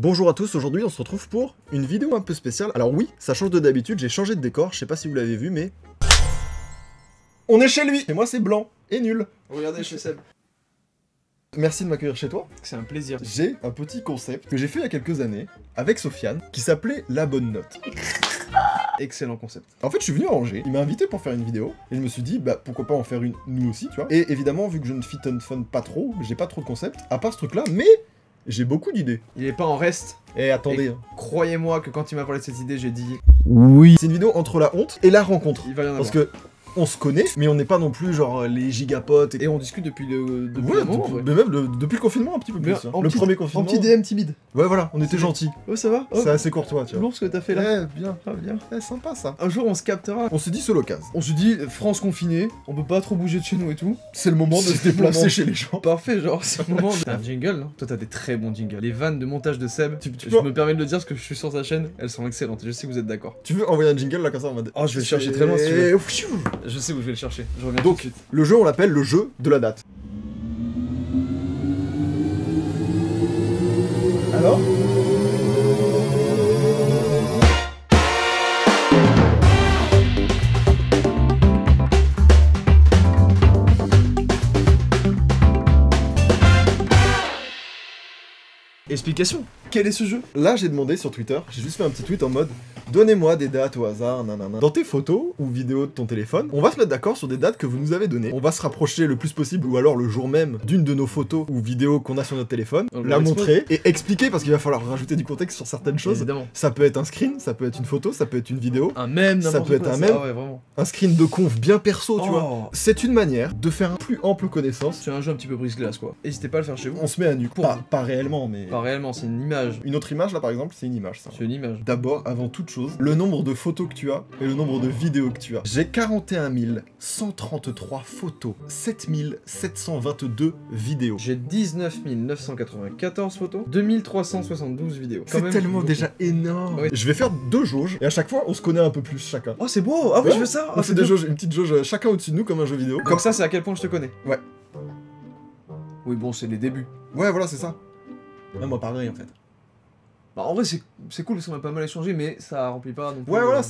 Bonjour à tous, aujourd'hui on se retrouve pour une vidéo un peu spéciale. Alors oui, ça change de d'habitude, j'ai changé de décor, je sais pas si vous l'avez vu, mais... On est chez lui. Et moi c'est blanc et nul. Regardez chez Seb. Merci de m'accueillir chez toi. C'est un plaisir. J'ai un petit concept que j'ai fait il y a quelques années avec Sofiane, qui s'appelait La Bonne Note. Excellent concept. En fait, je suis venu à Angers, il m'a invité pour faire une vidéo, et je me suis dit, bah pourquoi pas en faire une nous aussi, tu vois. Et évidemment, vu que je ne fit on fun pas trop, j'ai pas trop de concept, à part ce truc-là, mais j'ai beaucoup d'idées. Il est pas en reste. Et attendez, Et croyez-moi que quand il m'a parlé de cette idée, j'ai dit... oui. C'est une vidéo entre la honte et la rencontre. Il va y en avoir. Parce que on se connaît, mais on n'est pas non plus genre les gigapotes. Et on discute depuis le Ouais, moment, ouais. mais même depuis le confinement un petit peu plus. Mais Hein. en Le petit- premier confinement. En petit DM timide. Ouais, voilà, on était C'est- gentils. Oh, ça va? Oh, C'est assez courtois, tu vois. bon ce que t'as fait là. Bien. Ah, bien. Sympa ça. Un jour, on se captera. On s'est dit c'est l'occasion. On se dit, France confinée, on peut pas trop bouger de chez nous et tout. C'est le moment de C'est se déplacer le moment. chez les gens. Parfait, genre, c'est le moment de... T'as un jingle, non? Toi, t'as des très bons jingles. Les vannes de montage de Seb, Tu je peux- me permets de le dire parce que je suis sur sa chaîne, elles sont excellentes. Je sais que vous êtes d'accord. Tu veux envoyer un jingle là comme ça en mode. Oh, je vais le chercher très loin si tu veux. veux. Je sais où je vais le chercher. Je reviens Donc, tout de suite. le jeu, on l'appelle le jeu de la date. Alors? Explication. Quel est ce jeu? Là, j'ai demandé sur Twitter, j'ai juste fait un petit tweet en mode donnez-moi des dates au hasard, nanana. Dans tes photos ou vidéos de ton téléphone, on va se mettre d'accord sur des dates que vous nous avez données. On va se rapprocher le plus possible ou alors le jour même d'une de nos photos ou vidéos qu'on a sur notre téléphone, On la l'expose. montrer et expliquer parce qu'il va falloir rajouter du contexte sur certaines choses. Évidemment. Ça peut être un screen, ça peut être une photo, ça peut être une vidéo, Un mème, Ça n'importe peut être quoi, un ça. mème. Ah ouais, vraiment. un screen de conf bien perso, tu vois. Oh. C'est une manière de faire une plus ample connaissance. C'est un jeu un petit peu brise-glace quoi. N'hésitez pas à le faire chez vous. On se met à nu. Pour- Pas réellement, mais... Pas réellement, c'est une image. Une autre image là par exemple, c'est une image ça. C'est une image. D'abord, avant toute chose, le nombre de photos que tu as et le nombre de vidéos que tu as. J'ai 41 133 photos, 7 722 vidéos. J'ai 19 994 photos, 2372 vidéos. Quand C'est même tellement beaucoup. déjà énorme. Oui. Je vais faire 2 jauges et à chaque fois on se connaît un peu plus chacun. Oh c'est beau. Ah oui, Ouais. je veux ça. On Ah, fait c'est des bien. jauges, une petite jauge chacun au-dessus de nous comme un jeu vidéo. Comme ça, c'est à quel point je te connais. Ouais. Oui bon, c'est les débuts. Ouais, voilà, c'est ça. Ouais, moi pareil en fait. Bah, en vrai, c'est cool parce qu'on a pas mal échangé, mais ça remplit pas non plus. Ouais, voilà,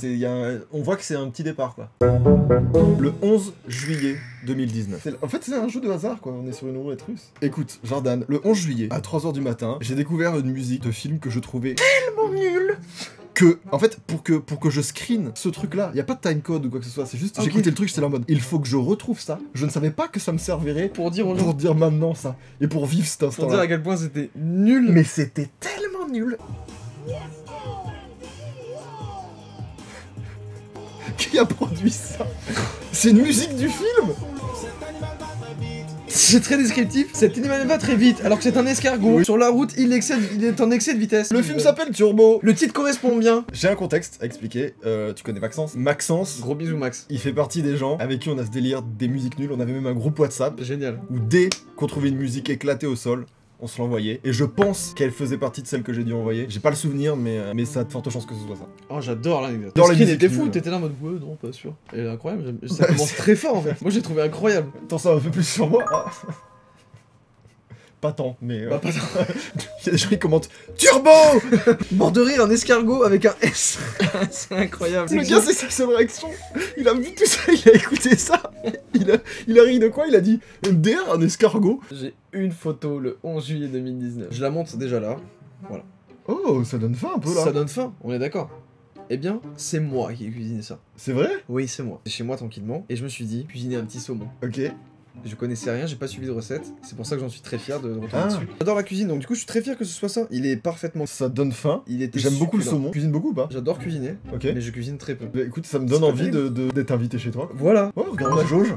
on voit que c'est un petit départ quoi. Le 11 juillet 2019. En fait, c'est un jeu de hasard quoi, on est sur une roulette russe. Écoute, Jordan, le 11 juillet, à 3h du matin, j'ai découvert une musique de film que je trouvais tellement nulle que, en fait, pour que je screen ce truc-là, y a pas de timecode ou quoi que ce soit, c'est juste, Ok. j'ai écouté le truc, j'étais là en mode, il faut que je retrouve ça. Je ne savais pas que ça me servirait Pour dire aux gens, pour dire maintenant ça, et pour vivre cet pour dire instant-là. à quel point c'était nul. Mais c'était tellement nul. Qui a produit ça? C'est une musique du film? C'est très descriptif. Cet animal va très vite, alors que c'est un escargot. Oui. Sur la route, il est en excès de vitesse. Le film s'appelle Turbo. Le titre correspond bien. J'ai un contexte à expliquer, tu connais Maxence? Maxence, Gros bisous Max. il fait partie des gens avec qui on a ce délire des musiques nulles, on avait même un groupe WhatsApp, Génial. où dès qu'on trouvait une musique éclatée au sol, on se l'envoyait. Et je pense qu'elle faisait partie de celle que j'ai dû envoyer. J'ai pas le souvenir, mais ça a de fortes chances que ce soit ça. Oh, j'adore l'anecdote. Dans Le la screen musique était fou, nulle. t'étais là en mode ouais, non, pas sûr. Et incroyable, ça commence très fort en fait. Moi j'ai trouvé incroyable. Attends, ça un peu plus sur moi. Ah. Pas tant, mais... Bah, pas tant. Il y a des gens qui commentent Turbo. Mort de rire, un escargot avec un S. C'est incroyable. Le gars, c'est sa seule réaction. Il a vu tout ça, il a écouté ça. Il a ri de quoi? Il a dit MDR, un escargot. J'ai une photo le 11 juillet 2019. Je la montre déjà là. Oh, ça donne faim un peu là. Ça donne faim, on est d'accord. Eh bien, c'est moi qui ai cuisiné ça. C'est vrai? Oui, c'est moi. Chez moi tranquillement. Et je me suis dit, cuisiner un petit saumon. Ok. Je connaissais rien, j'ai pas suivi de recette. C'est pour ça que j'en suis très fier de retomber Ah. dessus. J'adore la cuisine, donc du coup, je suis très fier que ce soit ça. Il est parfaitement. Ça donne faim. Il était J'aime beaucoup le succulent. saumon. Tu cuisines beaucoup ou pas? J'adore cuisiner, Ok. mais je cuisine très peu. Bah, écoute, ça me donne C'est pas envie d'être invité chez toi. Voilà. Ouais, regarde la jauge.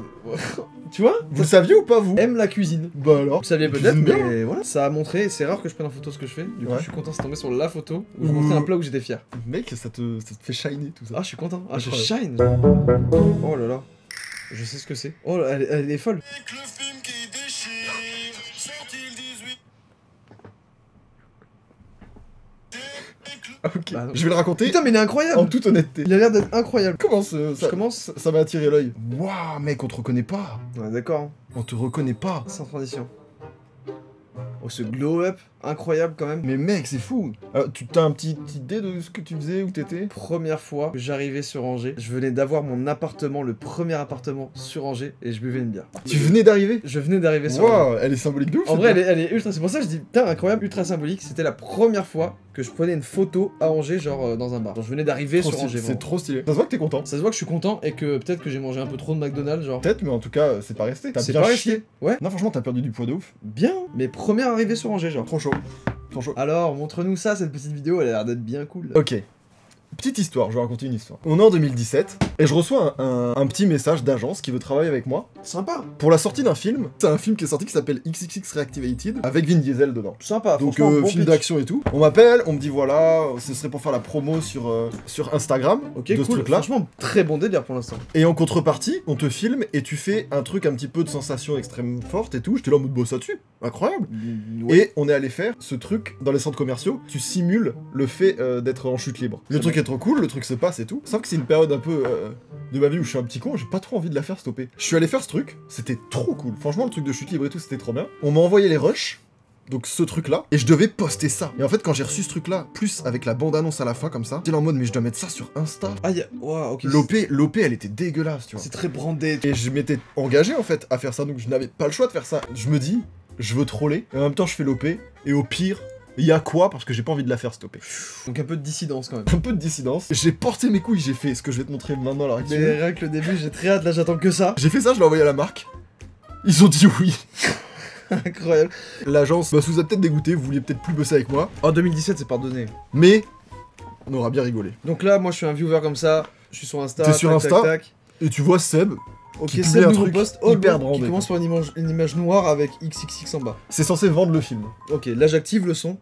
Tu vois? Vous le saviez ou pas, vous? Aime la cuisine. Bah alors. Vous le saviez Tu peut-être, cuisines bien. mais voilà. Ça a montré, c'est rare que je prenne en photo ce que je fais. Du coup, Ouais. je suis content, c'est tombé sur la photo où je Ouh. montrais un plat où j'étais fier. Mec, ça te fait shiner tout ça. Ah, je suis content. Ah, je Incroyable. shine. Oh là là. Je sais ce que c'est. Oh, elle est folle. Le film qui déchire, sorti le 18. Ah, ok. Bah, non. Je vais le raconter Putain, mais il est en incroyable. toute honnêteté. Il a l'air d'être incroyable. Comment Je ça, commence. ça m'a attiré l'œil? Waouh, mec, on te reconnaît pas. Ouais, d'accord. On te reconnaît pas. Sans transition. Oh, ce glow up. incroyable quand même. Mais mec, c'est fou. Alors, tu t'as un petite idée de ce que tu faisais, où t'étais? Première fois que j'arrivais sur Angers, je venais d'avoir mon appartement, le premier appartement sur Angers, et je buvais une bière. Tu venais d'arriver? Je venais d'arriver sur Angers. Waouh, elle est symbolique de ouf. En cette vrai, bière. elle est ultra. C'est pour ça que je dis, putain, incroyable, ultra symbolique. C'était la première fois que je prenais une photo à Angers, genre dans un bar. Donc je venais d'arriver Trop sur stylé, Angers. c'est vraiment. trop stylé. Ça se voit que t'es content. Ça se voit que je suis content et que peut-être que j'ai mangé un peu trop de McDonald's, genre. Peut-être, mais en tout cas, c'est pas resté. T'as C'est bien pas chié. resté. Ouais, Non, franchement, t'as perdu du poids de ouf. bien. Mais première arrivée sur Angers, genre. Trop chaud. Trop chaud. Alors, montre-nous ça, cette petite vidéo, elle a l'air d'être bien cool. Ok. Petite histoire, je vais raconter une histoire. On est en 2017 et je reçois un petit message d'agence qui veut travailler avec moi Sympa. pour la sortie d'un film. C'est un film qui est sorti qui s'appelle XXX Reactivated avec Vin Diesel dedans. Sympa, Donc franchement, bon film pitch. d'action et tout. On m'appelle, on me dit voilà, ce serait pour faire la promo sur Instagram Ok, de ce cool. truc-là. Franchement, très bon délire pour l'instant. Et en contrepartie, on te filme et tu fais un truc un petit peu de sensation extrême forte et tout. J'étais là en mode boss dessus, incroyable. Et on est allé faire ce truc dans les centres commerciaux. Tu simules le fait d'être en chute libre. Le C'est truc est trop cool, le truc se passe et tout. Sauf que c'est une période un peu de ma vie où je suis un petit con, j'ai pas trop envie de la faire stopper. Je suis allé faire ce truc, c'était trop cool. Franchement, le truc de chute libre et tout, c'était trop bien. On m'a envoyé les rushs. Donc ce truc là, et je devais poster ça. Et en fait quand j'ai reçu ce truc là, plus avec la bande annonce à la fin comme ça, j'étais là en mode mais je dois mettre ça sur Insta. Ah, Waouh, ok. L'OP elle était dégueulasse, tu vois. C'est très brandé. Et je m'étais engagé en fait à faire ça, donc je n'avais pas le choix de faire ça. Je me dis, je veux troller, et en même temps je fais l'OP, et au pire, il y a quoi parce que j'ai pas envie de la faire stopper. Donc un peu de dissidence quand même. Un peu de dissidence. J'ai porté mes couilles, j'ai fait ce que je vais te montrer maintenant à l'heure actuelle. Mais rien que le début, j'ai très hâte, là j'attends que ça. J'ai fait ça, je l'ai envoyé à la marque. Ils ont dit oui. Incroyable. L'agence bah, vous a peut-être dégoûté, vous vouliez peut-être plus bosser avec moi, En 2017, c'est pardonné. mais on aura bien rigolé. Donc là, moi je suis un viewer comme ça, je suis sur Insta. T'es sur tac, Insta tac, tac. Et tu vois Seb, Ok, qui c'est publie le un nouveau truc post hyper qui brandé, commence par une image noire avec XXX en bas. c'est censé vendre le film. Ok, là j'active le son.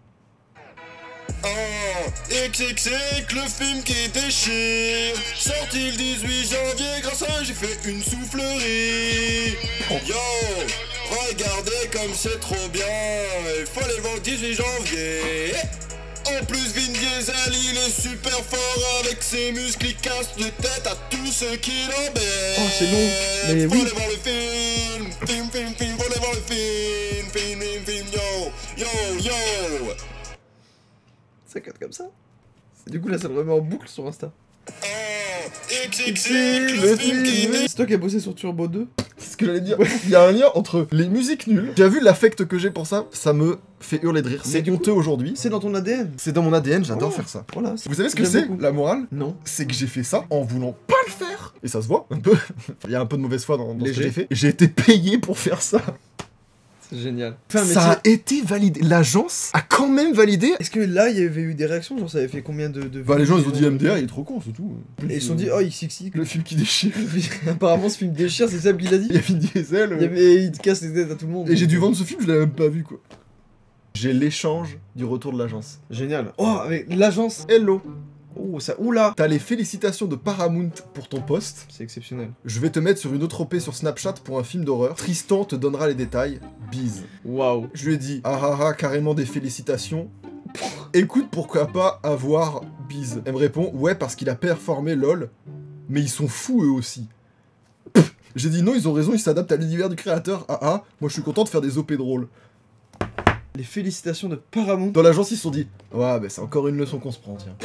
XXX, le film qui déchire. Sorti le 18 janvier, grâce à j'ai fait une soufflerie. Yo, regardez comme c'est trop bien. Il faut aller voir le 18 janvier. En plus, Vin Diesel, il est super fort avec ses muscles, il casse de tête à tous ceux qui l'embêtent. Oh, c'est long, mais Faut oui. aller voir le film, faut aller voir le film, yo. Ça cut comme ça. Du coup là ça le remet en boucle sur Insta. XXX, le film qui déchire. C'est toi qui as bossé sur Turbo 2? C'est ce que j'allais dire. Il y a un lien entre les musiques nulles. Tu as vu l'affect que j'ai pour ça? Ça me fait hurler de rire. Mais C'est du coup- honteux aujourd'hui. C'est dans ton ADN. C'est dans mon ADN, j'adore Voilà. faire ça. Voilà. Vous savez ce que J'aime c'est, beaucoup. la morale? Non. C'est que j'ai fait ça en voulant pas le faire. Et ça se voit un peu. Il y a un peu de mauvaise foi dans ce que Léger. j'ai fait. J'ai été payé pour faire ça. C'est génial. Enfin, mais Ça a été validé. L'agence a quand même validé. est-ce que là il y avait eu des réactions? Genre ça avait fait combien de Bah les gens ils ont dit vues? MDR il est trop con c'est tout. Et ils se sont dit oh XXX. Le film qui déchire. Apparemment ce film déchire, c'est Seb qui l'a dit. Il y a Vin Diesel. Il te casse les têtes à tout le monde. Et j'ai dû vendre ce film, je l'avais même pas vu quoi. J'ai l'échange du retour de l'agence. Génial. Oh avec l'agence. Hello. Oh ça. Oula. T'as les félicitations de Paramount pour ton post. C'est exceptionnel. Je vais te mettre sur une autre OP sur Snapchat pour un film d'horreur. Tristan te donnera les détails. Bise. Waouh. Je lui ai dit, carrément des félicitations. Écoute, pourquoi pas avoir bise. Elle me répond, ouais, parce qu'il a performé lol. Mais ils sont fous eux aussi. J'ai dit non, ils ont raison, ils s'adaptent à l'univers du créateur. Moi je suis content de faire des OP drôles. Les félicitations de Paramount. Dans l'agence, ils se sont dit, ouais, bah c'est encore une leçon qu'on se prend, tiens.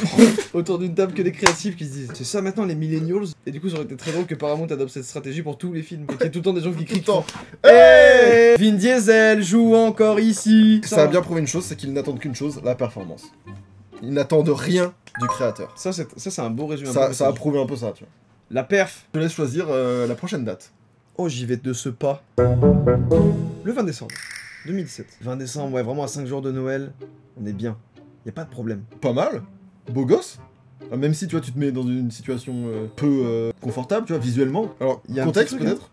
Autour d'une table que des créatifs qui se disent c'est ça maintenant les millennials. Et du coup ça aurait été très drôle que Paramount adopte cette stratégie pour tous les films. Et qu'il y ait tout le temps des gens qui crient Tout le temps. Hey Vin Diesel joue encore ici. Ça a bien prouvé une chose, c'est qu'ils n'attendent qu'une chose, la performance. Ils n'attendent rien du créateur. Ça c'est un beau résumé. Ça a prouvé un peu ça, tu vois. La perf. Je te laisse choisir la prochaine date. Oh j'y vais de ce pas. Le 20 décembre 2017. 20 décembre, ouais, vraiment à 5 jours de Noël, on est bien. Y a pas de problème. Pas mal. Beau gosse. Même si tu vois, tu te mets dans une situation peu confortable, tu vois, visuellement. Alors, Y a un contexte petit truc, peut-être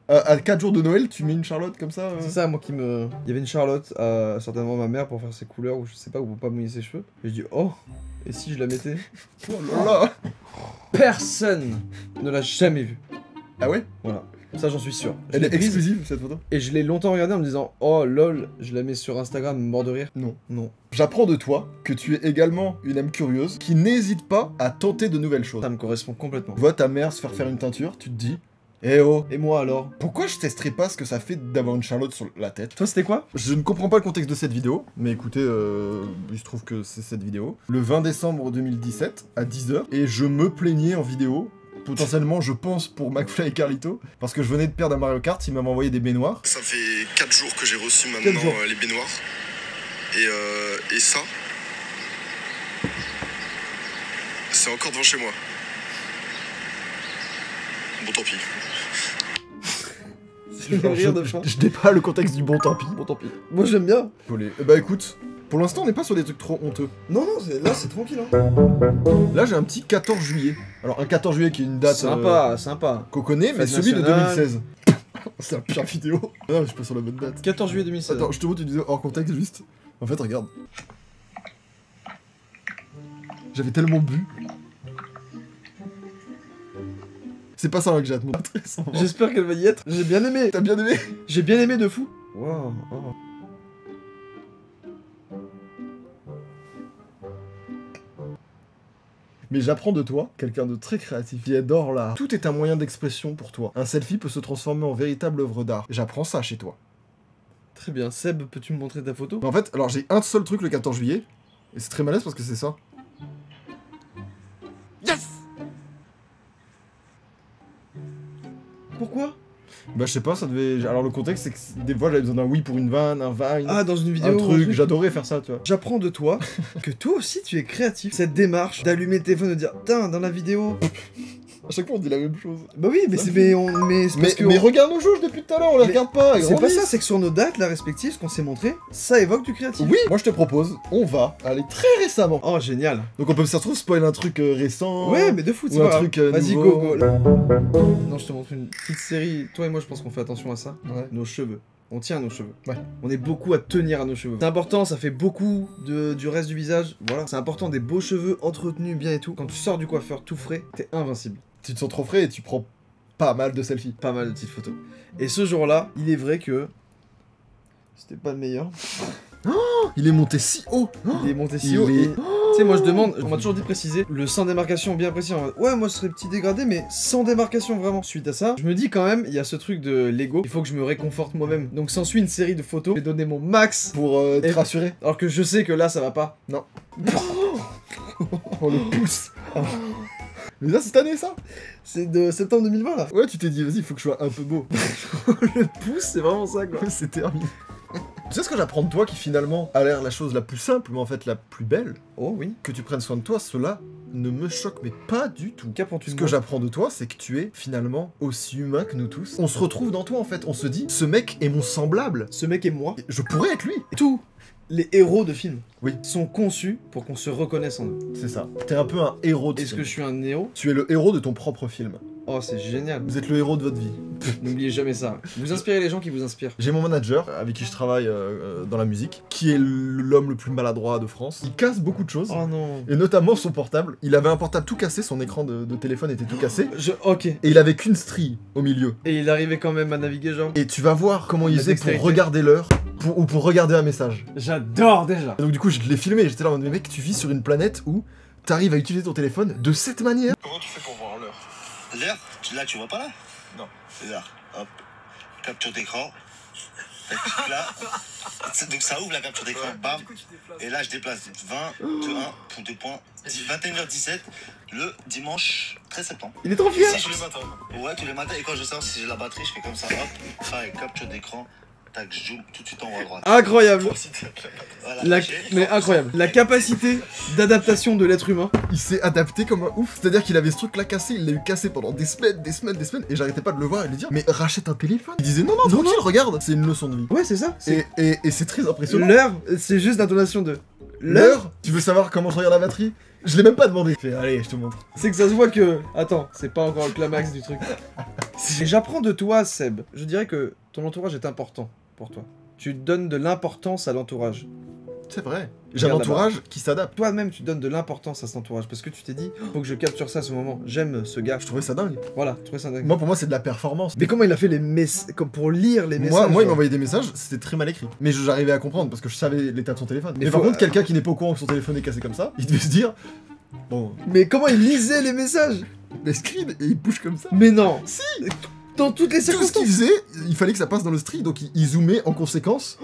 À 4 jours de Noël, tu mets une Charlotte comme ça C'est ça, moi qui me. Il y avait une Charlotte, certainement ma mère, pour faire ses couleurs ou je sais pas, ou pour pas mouiller ses cheveux. Et je dis, oh, et si je la mettais? Oh là là. Personne ne l'a jamais vue. Ah ouais? Voilà, ça j'en suis sûr. Je Elle l'ai est prise exclusive cette photo? Et je l'ai longtemps regardée en me disant, oh lol, je la mets sur Instagram, mort de rire. Non. Non, J'apprends de toi que tu es également une âme curieuse qui n'hésite pas à tenter de nouvelles choses. ça me correspond complètement. Tu vois ta mère se faire une teinture, tu te dis, Eh oh. Et moi alors? Pourquoi je testerais pas ce que ça fait d'avoir une Charlotte sur la tête? Toi c'était quoi? Je ne comprends pas le contexte de cette vidéo, mais écoutez, il se trouve que c'est cette vidéo. Le 20 décembre 2017, à 10h, et je me plaignais en vidéo, potentiellement je pense pour McFly et Carlito, parce que je venais de perdre un Mario Kart, il m'avait envoyé des baignoires. Ça fait 4 jours que j'ai reçu 4 maintenant jours. les baignoires. Et ça, c'est encore devant chez moi. Bon, tant pis. C'est le rire de fin. Je n'ai pas le contexte du bon tant pis. Bon tant pis. Moi j'aime bien. Bah écoute, pour l'instant on n'est pas sur des trucs trop honteux. Non, là c'est tranquille. Hein. Là j'ai un petit 14 juillet. Alors un 14 juillet qui est une date Sympa. qu'on connaît, mais Fête celui de nationale. 2016. C'est la pire vidéo. Non, mais je suis pas sur la bonne date. 14 juillet 2016. Attends, je te montre une vidéo hors contexte juste. En fait, regarde. J'avais tellement bu. C'est pas ça hein, que j'ai à te montrer. J'espère qu'elle va y être. J'ai bien aimé. T'as bien aimé? J'ai bien aimé de fou. Wow. Oh. Mais j'apprends de toi, quelqu'un de très créatif, qui adore l'art. Tout est un moyen d'expression pour toi. Un selfie peut se transformer en véritable œuvre d'art. J'apprends ça chez toi. Très bien. Seb, peux-tu me montrer ta photo? Mais en fait, alors j'ai un seul truc le 14 juillet, et c'est très malaise parce que c'est ça. Yes. Pourquoi? Bah je sais pas, ça devait... Alors le contexte c'est que des fois j'avais besoin d'un oui pour une vanne, un vine, Ah, dans une vidéo. un truc, j'adorais faire ça tu vois. J'apprends de toi que toi aussi tu es créatif. Cette démarche d'allumer le téléphone et de dire putain dans la vidéo. À chaque fois on dit la même chose. Bah oui, mais c'est parce que Mais regarde nos jauges depuis tout à l'heure, on les Mais regarde pas, ils c'est pas grandissent. ça, c'est que sur nos dates, la respective, ce qu'on s'est montré, ça évoque du créatif. Oui, moi je te propose, on va aller très récemment. Oh, génial. Donc on peut se retrouver spoiler un truc récent. Ouais, mais de foot, ou c'est un pas grave. truc Vas-y, nouveau. go. Non, je te montre une petite série. Toi et moi, je pense qu'on fait attention à ça. Ouais. Nos cheveux. On tient à nos cheveux. Ouais. On est beaucoup à tenir à nos cheveux. C'est important, ça fait beaucoup du reste du visage. Voilà. C'est important, des beaux cheveux entretenus bien et tout. Quand tu sors du coiffeur tout frais, t'es invincible. Tu te sens trop frais et tu prends pas mal de selfies. Pas mal de petites photos. Et ce jour-là, il est vrai que c'était pas le meilleur. Il est monté si haut. Il est monté si Il haut est- et... Tu sais, moi je demande, on m'a toujours dit de préciser, le sans démarcation bien précis en mode, ouais, moi je serais petit dégradé, mais sans démarcation vraiment. Suite à ça, je me dis quand même, il y a ce truc de l'ego, il faut que je me réconforte moi-même. Donc s'ensuit une série de photos, je vais donner mon max, Pour te Et- rassurer. alors que je sais que là ça va pas. Non. Oh le pouce. Mais là c'est cette année ça. C'est de septembre 2020 là. Ouais tu t'es dit vas-y il faut que je sois un peu beau. Le pouce, c'est vraiment ça quoi. C'est terminé. Tu sais ce que j'apprends de toi qui finalement a l'air la chose la plus simple mais en fait la plus belle? Oh oui. Que tu prennes soin de toi, cela ne me choque mais pas du tout. Qu'apprends-tu Ce de que moi? j'apprends de toi, c'est que tu es finalement aussi humain que nous tous. On se retrouve dans toi en fait, on se dit, ce mec est mon semblable. Ce mec et moi, Je pourrais être lui. tous les héros de films Oui. sont conçus pour qu'on se reconnaisse en eux. C'est ça. T'es un peu un héros de Est-ce que film. je suis un héros? Tu es le héros de ton propre film. Oh, c'est génial. Vous êtes le héros de votre vie. N'oubliez jamais ça. Vous inspirez les gens qui vous inspirent. J'ai mon manager, avec qui je travaille dans la musique, qui est l'homme le plus maladroit de France. Il casse beaucoup de choses. Oh non. Et notamment son portable. Il avait un portable tout cassé, son écran de téléphone était tout cassé. Ok. Et il avait qu'une strie au milieu. Et il arrivait quand même à naviguer genre. Et tu vas voir comment il La faisait pour dextérité. regarder l'heure, ou pour regarder un message. J'adore déjà. Et donc du coup je l'ai filmé, j'étais là en mode mais mec tu vis sur une planète où t'arrives à utiliser ton téléphone de cette manière. Comment tu fais pour voir l'heure? L'heure? Là, tu vois pas là? Non. Là, hop. Capture d'écran. Tac, là. Donc ça ouvre la capture d'écran, bam. Et là, je déplace 20, 1, 2 points, 21h17, le dimanche 13 septembre. Il est trop fier. Si, tous les matins. Ouais, tous les matins. Et quand je sors, si j'ai la batterie, je fais comme ça, hop. Pareil, capture d'écran. Tac, je zoome tout de suite en haut à droite. Incroyable. Voilà, Mais incroyable. La capacité d'adaptation de l'être humain. Il s'est adapté comme un ouf. C'est-à-dire qu'il avait ce truc là cassé, il l'a eu cassé pendant des semaines, et j'arrêtais pas de le voir et de lui dire mais rachète un téléphone. Il disait non tranquille, regarde, c'est une leçon de vie. Ouais, c'est ça. Et c'est très impressionnant. L'heure, c'est juste l'intonation de L'heure, tu veux savoir comment je regarde la batterie? Je l'ai même pas demandé. Je fais, allez, je te montre. C'est que ça se voit que. Attends, c'est pas encore le climax du truc. Et j'apprends de toi, Seb. Je dirais que ton entourage est important pour toi. Tu donnes de l'importance à l'entourage. C'est vrai. J'ai un Regarde entourage qui s'adapte. Toi-même, tu donnes de l'importance à cet entourage parce que tu t'es dit, faut que je capture ça à ce moment. J'aime ce gars. Je trouvais ça dingue. Voilà, tu trouvais ça dingue. Moi, pour moi, c'est de la performance. Mais comment il a fait les messages comme pour lire les messages Moi, il genre. m'envoyait des messages, c'était très mal écrit. Mais j'arrivais à comprendre parce que je savais l'état de son téléphone. Mais Mais par faut- contre, quelqu'un qui n'est pas au courant que son téléphone est cassé comme ça, il devait se dire bon, Mais comment il lisait les messages? les screen et il bouge comme ça. Mais non. Si. Dans toutes les Tout ce circonstances. qu'il faisait, il fallait que ça passe dans le streak, donc il zoomait en conséquence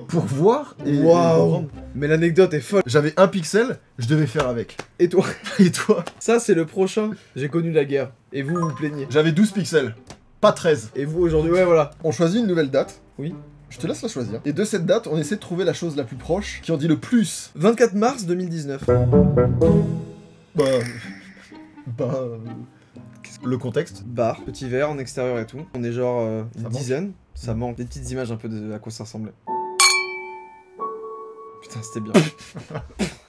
pour voir et Waouh. comprendre. Mais l'anecdote est folle. J'avais un pixel, je devais faire avec. Et toi? Et toi? Ça, c'est le prochain. J'ai connu la guerre. Et vous, vous plaignez. J'avais 12 pixels, pas 13. Et vous, aujourd'hui, ouais, voilà. On choisit une nouvelle date. Oui. Je te laisse la choisir. Et de cette date, on essaie de trouver la chose la plus proche, qui en dit le plus. 24 mars 2019. Le contexte. Bar, petit verre en extérieur et tout. On est genre une manque. dizaine. Ça manque. Des petites images un peu de à quoi ça ressemblait. Putain, c'était bien.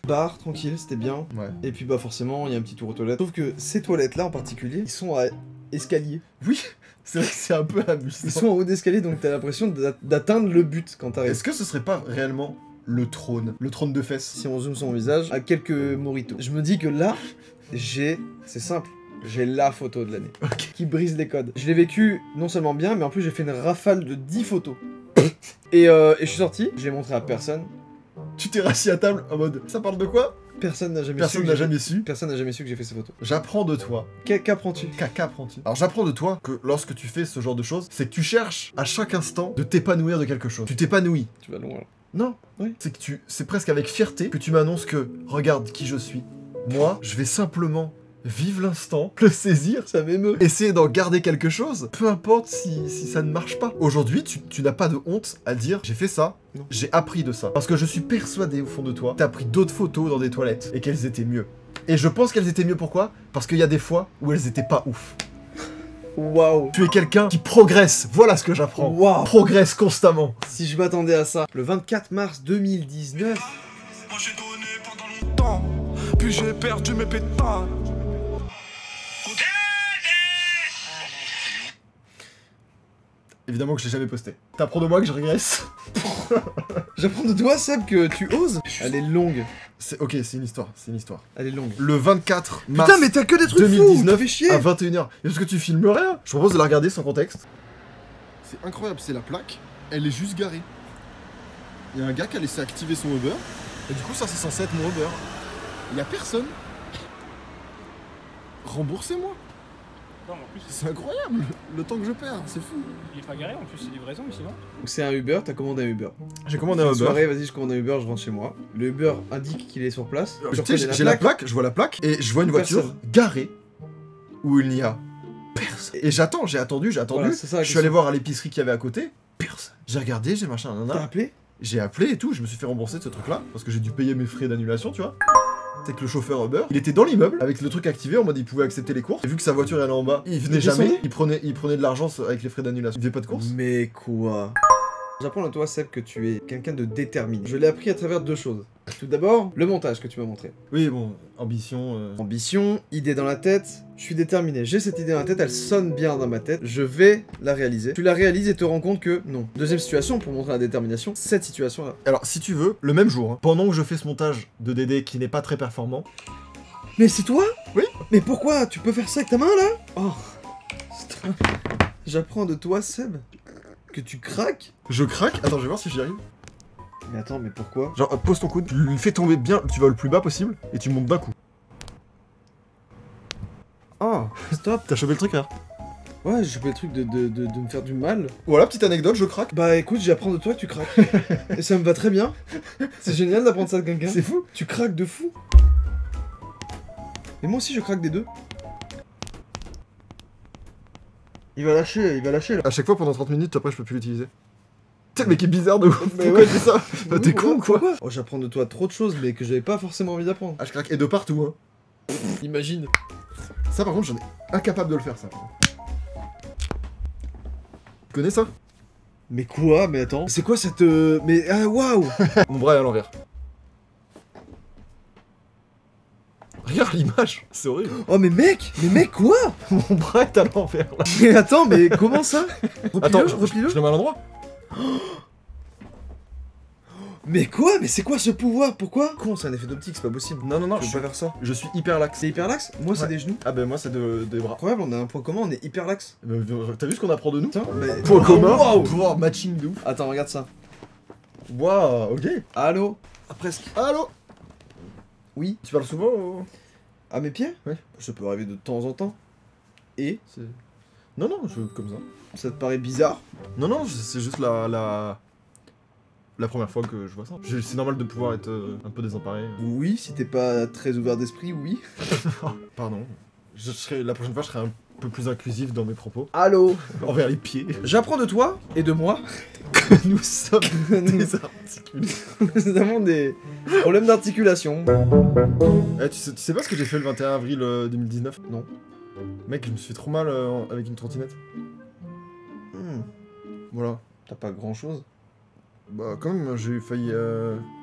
Bar, tranquille, c'était bien. Ouais. Et puis bah forcément, il y a un petit tour aux toilettes. Sauf que ces toilettes-là en particulier, ils sont à escalier. Oui, c'est vrai que c'est un peu amusant. Ils sont en haut d'escalier, donc t'as l'impression d'atteindre le but quand t'arrives. Est-ce que ce serait pas réellement le trône de fesses? Si on zoome sur mon visage, à quelques moritos. Je me dis que là, c'est simple. J'ai la photo de l'année. Ok. Qui brise les codes. Je l'ai vécu non seulement bien, mais en plus j'ai fait une rafale de 10 photos. et je suis sorti, je l'ai montré à personne. Tu t'es rassis à table en mode ça parle de quoi? Personne n'a jamais Personne su. n'a jamais su. Personne n'a jamais su que j'ai fait ces photos. J'apprends de toi. Qu'apprends-tu? Qu'apprends-tu? Alors j'apprends de toi que lorsque tu fais ce genre de choses, c'est que tu cherches à chaque instant de t'épanouir de quelque chose. Tu t'épanouis. Tu vas loin là. Non. Oui. C'est que c'est presque avec fierté que tu m'annonces que regarde qui je suis. Moi, je vais simplement vivre l'instant, le saisir, Ça m'émeut. essayer d'en garder quelque chose, peu importe si ça ne marche pas. Aujourd'hui, tu n'as pas de honte à dire j'ai fait ça, Non. j'ai appris de ça. Parce que je suis persuadé au fond de toi, t'as pris d'autres photos dans des toilettes et qu'elles étaient mieux. Et je pense qu'elles étaient mieux pourquoi? Parce qu'il y a des fois où elles étaient pas ouf. Waouh. Tu es quelqu'un qui progresse, voilà ce que j'apprends. Waouh. Progresse constamment. Si je m'attendais à ça. Le 24 mars 2019. Moi j'ai donné pendant longtemps, puis j'ai perdu mes pétales. Évidemment que je l'ai jamais posté. T'apprends de moi que je régresse. J'apprends de toi, Seb, que tu oses. Elle est longue. Ok, c'est une histoire, c'est une histoire. Elle est longue. Le 24 mars Putain, mais t'as que des trucs 2019 fous. Fais chier. à 21h. Est-ce que tu filmes rien? Je propose de la regarder sans contexte. C'est incroyable, c'est la plaque, elle est juste garée. Il y a un gars qui a laissé activer son Uber, et du coup ça c'est censé être mon Uber. Il y a personne. Remboursez-moi. Non, mais en plus, C'est incroyable, le temps que je perds, c'est fou. il est pas garé, en plus, c'est livraison ici, non? Donc c'est un Uber, t'as commandé un Uber. J'ai commandé un Une Uber. soirée, vas-y, je commande un Uber, je rentre chez moi. Le Uber indique qu'il est sur place. Je Tu sais, reconnais j'ai la plaque, je vois la plaque, et je vois une voiture Personne. garée où il n'y a personne. Et j'ai attendu. Voilà, c'est ça la Je suis allé question. voir à l'épicerie qu'il y avait à côté, personne. J'ai regardé, j'ai machin, T'as nanana. appelé? J'ai appelé et tout, je me suis fait rembourser de ce truc-là, parce que j'ai dû payer mes frais d'annulation, tu vois. C'est que le chauffeur Uber, il était dans l'immeuble, avec le truc activé, en mode il pouvait accepter les courses. Et vu que sa voiture elle est en bas, il venait Il jamais, descendait il prenait de l'argent avec les frais d'annulation. Il faisait pas de courses. Mais quoi? J'apprends à toi, Seb, que tu es quelqu'un de déterminé. Je l'ai appris à travers deux choses. Tout d'abord, le montage que tu m'as montré. Oui, bon, ambition. Ambition, idée dans la tête, je suis déterminé. J'ai cette idée dans la tête, elle sonne bien dans ma tête, je vais la réaliser. Tu la réalises et te rends compte que non. Deuxième situation, pour montrer la détermination, cette situation-là. Alors, si tu veux, le même jour, hein, pendant que je fais ce montage de DD qui n'est pas très performant, Mais c'est toi? Oui. Mais pourquoi? Tu peux faire ça avec ta main, là? Oh. J'apprends de toi, Seb, que tu craques. je craque. Attends, je vais voir si j'y arrive. Mais attends, mais pourquoi? Genre, pose ton coude, tu le fais tomber bien, tu vas le plus bas possible, et tu montes d'un coup. Oh, stop. T'as chopé le truc, là? Ouais, j'ai fait le truc de me faire du mal. Voilà, petite anecdote, je craque. Bah écoute, j'apprends de toi que tu craques. Et ça me va très bien. C'est génial d'apprendre ça de quelqu'un. C'est fou. Tu craques de fou. Et moi aussi je craque des deux. Il va lâcher là. À chaque fois pendant 30 minutes, après je peux plus l'utiliser. Putain, le mec est bizarre de ouf. Mais Pourquoi ouais. il fait ça? Bah, t'es con ou quoi? Oh, j'apprends de toi trop de choses, mais que j'avais pas forcément envie d'apprendre. Ah, je craque, et de partout, hein. Imagine. Ça, par contre, j'en ai incapable de le faire, ça. Tu connais ça? Mais quoi? Mais attends. C'est quoi cette... Mais... Ah, waouh. Mon bras est à l'envers. Regarde l'image, c'est horrible. Oh, mais mec quoi? Mon bras est à l'envers, là. Mais attends, mais comment ça? Attends, replie-le. je le mets à l'endroit. Mais quoi? Mais c'est quoi ce pouvoir? Pourquoi? Con, c'est un effet d'optique, c'est pas possible. Non, Je peux pas faire ça. je suis hyper lax. C'est hyper lax? Moi, c'est Ouais. des genoux. Ah, ben moi, c'est des bras. Incroyable, on a un point commun, on est hyper lax. T'as vu ce qu'on apprend de nous? Attends, mais... Point commun, Waouh. pouvoir matching de ouf. Attends, regarde ça. Waouh, ok. Allô? Ah, presque. Allô? Oui. Tu parles souvent ou... À mes pieds? Ouais. Ça peut arriver de temps en temps. Et? Non, non, comme ça. Ça te paraît bizarre? Non, non, c'est juste la première fois que je vois ça. C'est normal de pouvoir être un peu désemparé. Oui, si t'es pas très ouvert d'esprit, oui. Pardon. La prochaine fois, je serai un peu plus inclusif dans mes propos. Allô? Envers les pieds. J'apprends de toi et de moi. Nous sommes des articules. Nous avons des problèmes d'articulation. Eh, tu sais pas ce que j'ai fait le 21 avril 2019? Non. Mec, je me suis fait trop mal avec une trottinette. Voilà. T'as pas grand chose. Bah quand même, j'ai failli...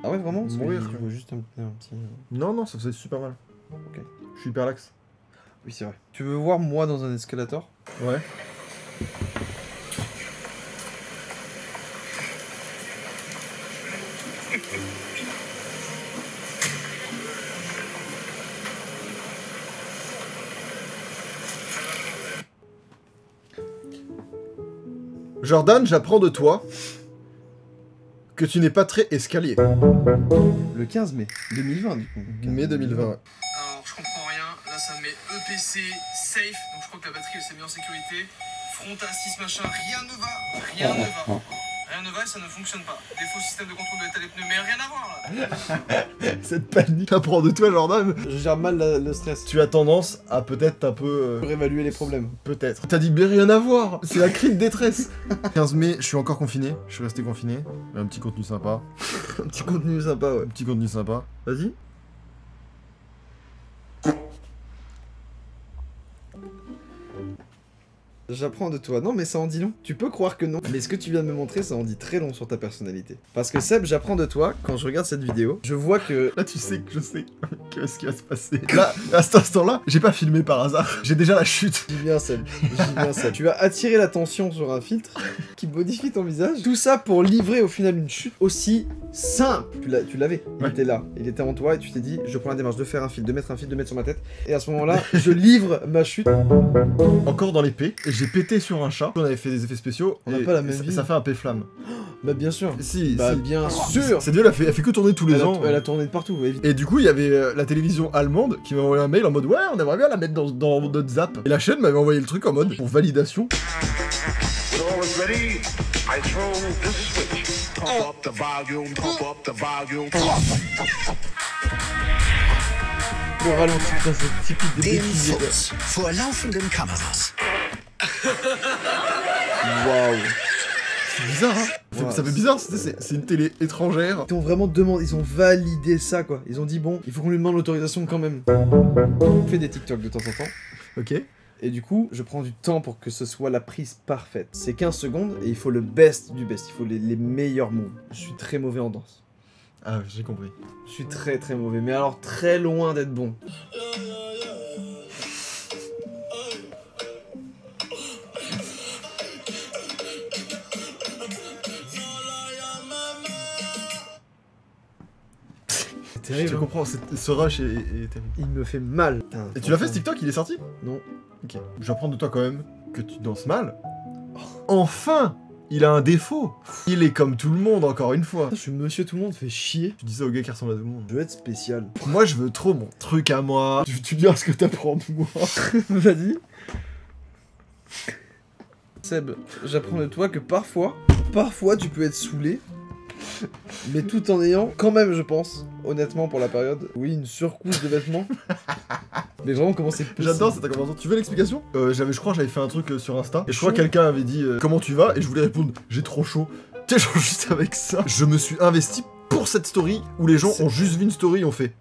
Ah ouais, vraiment? Parce que mourir. je veux juste un petit... Non, non, ça faisait super mal. Ok. Je suis hyper lax. Oui, c'est vrai. Tu veux voir moi dans un escalator? Ouais. Jordan, j'apprends de toi que tu n'es pas très escalier. Le 15 mai 2020, du coup. Mai 2020. Alors, je comprends rien. Là, ça met EPC safe. Donc, je crois que la batterie, elle s'est mise en sécurité. Front assist, machin. Rien ne va. Rien ne va. Rien ne va et ça ne fonctionne pas. Défaut système de contrôle de l'état des pneus. Mais rien à voir, là. Cette panique, j'apprends de toi, Jordan. Je gère mal le stress. Tu as tendance à peut-être un peu... Pour évaluer les problèmes. Peut-être. T'as dit mais rien à voir. C'est la cri de détresse. 15 mai, je suis encore confiné. Je suis resté confiné. Un petit contenu sympa. Un petit contenu sympa, ouais. Un petit contenu sympa. Vas-y. J'apprends de toi. Non, mais ça en dit long. Tu peux croire que non. Mais ce que tu viens de me montrer, ça en dit très long sur ta personnalité. Parce que Seb, j'apprends de toi, quand je regarde cette vidéo, je vois que... Là, tu sais que je sais qu'est-ce qui va se passer. Là, à cet instant-là, j'ai pas filmé par hasard. J'ai déjà la chute. J'y viens, Seb. J'y viens, Seb. Tu vas attirer l'attention sur un filtre qui modifie ton visage. Tout ça pour livrer au final une chute aussi simple. Tu l'avais. Il Ouais. était là. Il était en toi et tu t'es dit, je prends la démarche de faire un filtre, de mettre un filtre, de mettre sur ma tête. Et à ce moment-là, je livre ma chute. Encore dans l'épée. J'ai pété sur un chat. On avait fait des effets spéciaux. On n'a et pas la même ça, vie. ça fait un P-flamme. Bah bien sûr. Si, Bah si. bien sûr. Cette vidéo, elle fait que tourner tous les ans. Elle a tourné de partout, évidemment. Et du coup, il y avait la télévision allemande qui m'a envoyé un mail en mode ouais, on aimerait bien la mettre dans notre zap. Et la chaîne m'avait envoyé le truc en mode pour validation. When all is ready, I throw this switch. Pump up the volume, pump up the volume. Le ralenti, putain, c'est typique des Den bêtisiers. Fuchs vor laufenden Kameras. Waouh. C'est bizarre, hein. Ouais, Ça fait bizarre, c'est une télé étrangère. Ils ont vraiment demandé, ils ont validé ça quoi. Ils ont dit bon, il faut qu'on lui demande l'autorisation quand même. On fait des TikTok de temps en temps. Ok. Et du coup, je prends du temps pour que ce soit la prise parfaite. C'est 15 secondes et il faut le best du best. Il faut les meilleurs moves. Je suis très mauvais en danse. Ah, j'ai compris. Je suis très très mauvais, mais alors très loin d'être bon. C'est terrible. Je hein. comprends, ce rush est terrible. Il me fait mal. Putain, Et tu l'as fait ce franchement. TikTok, il est sorti? Non. Ok. J'apprends de toi quand même que tu danses mal. Enfin! Il a un défaut. Il est comme tout le monde, encore une fois. Je suis monsieur tout le monde, fait chier. Tu dis ça au gars qui ressemble à tout le monde. Je veux être spécial. Moi, je veux trop mon truc à moi. Tu diras ce que t'apprends de moi. Vas-y. Seb, j'apprends de toi que parfois tu peux être saoulé, mais tout en ayant, quand même, je pense, honnêtement pour la période, oui, une surcouche de vêtements. Mais vraiment, comment c'est possible? J'adore cette conversation. Tu veux l'explication? Je crois que j'avais fait un truc sur Insta. Et je crois que quelqu'un avait dit comment tu vas? Et je voulais répondre j'ai trop chaud. Tu sais, genre juste avec ça. Je me suis investi pour cette story où les gens ont juste vu une story et ont fait.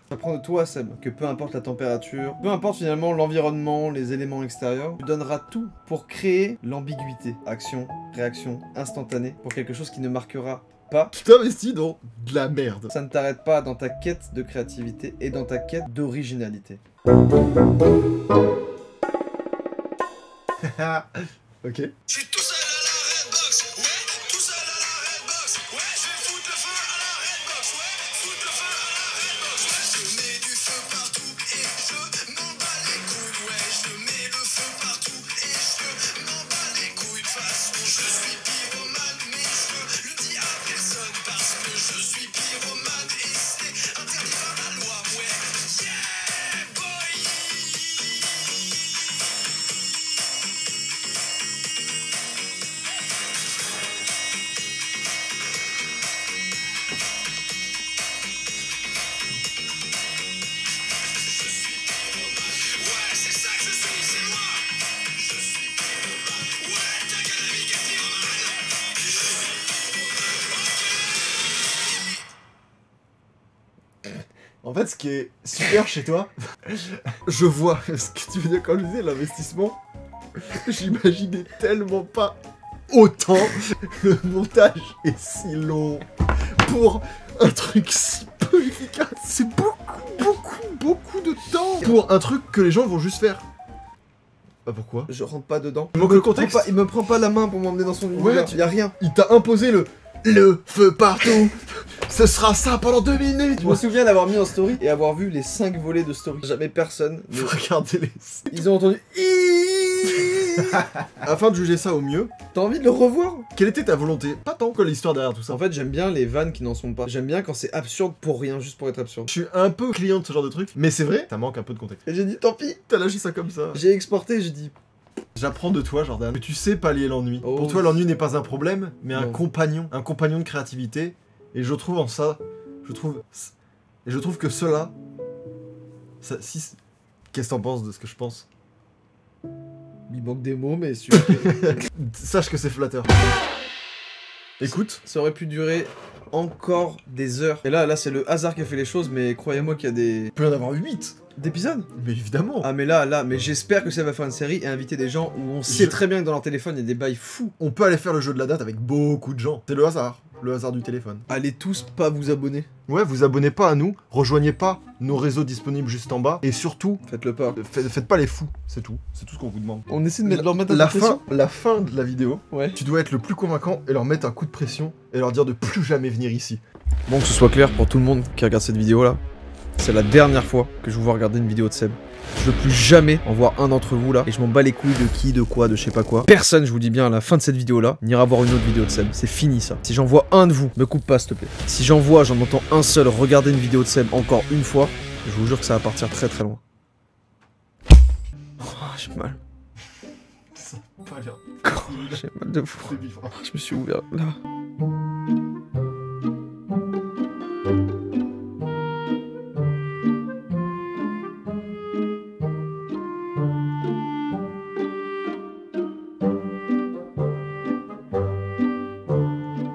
J'apprends de toi, Seb, que peu importe la température, peu importe finalement l'environnement, les éléments extérieurs, tu donneras tout pour créer l'ambiguïté. Action, réaction, instantanée, pour quelque chose qui ne marquera pas. Tu t'investis dans de la merde. Ça ne t'arrête pas dans ta quête de créativité et dans ta quête d'originalité. Ok. Je suis tout seul à la Redbox, ouais, tout seul à la Redbox, ouais, je vais foutre le feu à la Redbox, ouais, foutre le feu à la Redbox, ouais, je mets du feu partout et je m'en bats les couilles, ouais, je mets le feu partout et je m'en bats les couilles, de toute façon, je suis pyromane, mais je le dis à personne parce que je suis pyromane et c'est interdit par la loi, ouais, yeah, boy. En fait, ce qui est super chez toi, je vois ce que tu veux dire quand je disais l'investissement. J'imaginais tellement pas autant. Le montage est si long pour un truc si peu efficace. C'est beaucoup de temps pour un truc que les gens vont juste faire. Bah pourquoi? Je rentre pas dedans. Il manque le contexte. Il me prend pas la main pour m'emmener dans son univers. Ouais, Y a rien. Il t'a imposé le feu partout. Ce sera ça pendant 2 minutes. Je me souviens d'avoir mis en story et avoir vu les 5 volets de story. Jamais personne. ne- Regardez-les. Ils ont entendu. Afin de juger ça au mieux, T'as envie de le revoir? quelle était ta volonté? Pas tant que l'histoire derrière tout ça. En fait, j'aime bien les vannes qui n'en sont pas. J'aime bien quand c'est absurde pour rien, juste pour être absurde. Je suis un peu client de ce genre de truc, mais c'est vrai, ça manque un peu de contexte. Et j'ai dit tant pis. T'as lâché ça comme ça. J'ai exporté, j'ai dit. J'apprends de toi, Jordan, que tu sais pallier l'ennui. Oh. Pour toi, l'ennui n'est pas un problème, mais un Non. compagnon de créativité. Et je trouve en ça, je trouve que cela, qu'est-ce que t'en penses de ce que je pense? Il manque des mots, mais super. Sache que c'est flatteur. Écoute, Ça aurait pu durer encore des heures. Et là c'est le hasard qui a fait les choses, mais croyez-moi qu'il y a des. il peut y en avoir 8. D'épisodes. Mais évidemment. Ah, mais mais j'espère que ça va faire une série et inviter des gens où on sait très bien que dans leur téléphone il y a des bails fous. On peut aller faire le jeu de la date avec beaucoup de gens. C'est le hasard du téléphone. Allez tous pas vous abonner. Ouais, vous abonnez pas à nous, rejoignez pas nos réseaux disponibles juste en bas, et surtout, Faites-le pas. faites pas les fous, c'est tout ce qu'on vous demande. On essaie de leur mettre La fin de la vidéo, Ouais. tu dois être le plus convaincant et leur mettre un coup de pression et leur dire de plus jamais venir ici. Bon, que ce soit clair pour tout le monde qui regarde cette vidéo là, c'est la dernière fois que je vous vois regarder une vidéo de Seb. Je veux plus jamais en voir un d'entre vous là, et je m'en bats les couilles de qui, de quoi, de je sais pas quoi. Personne, je vous dis bien, à la fin de cette vidéo là, n'ira voir une autre vidéo de Seb. C'est fini ça. Si j'en vois un de vous, me coupe pas s'il te plaît. Si j'en entends un seul regarder une vidéo de Seb encore une fois, je vous jure que ça va partir très très loin. Oh, j'ai mal. Ça va pas l'air. J'ai mal de fou. C'est vivant. Je me suis ouvert là.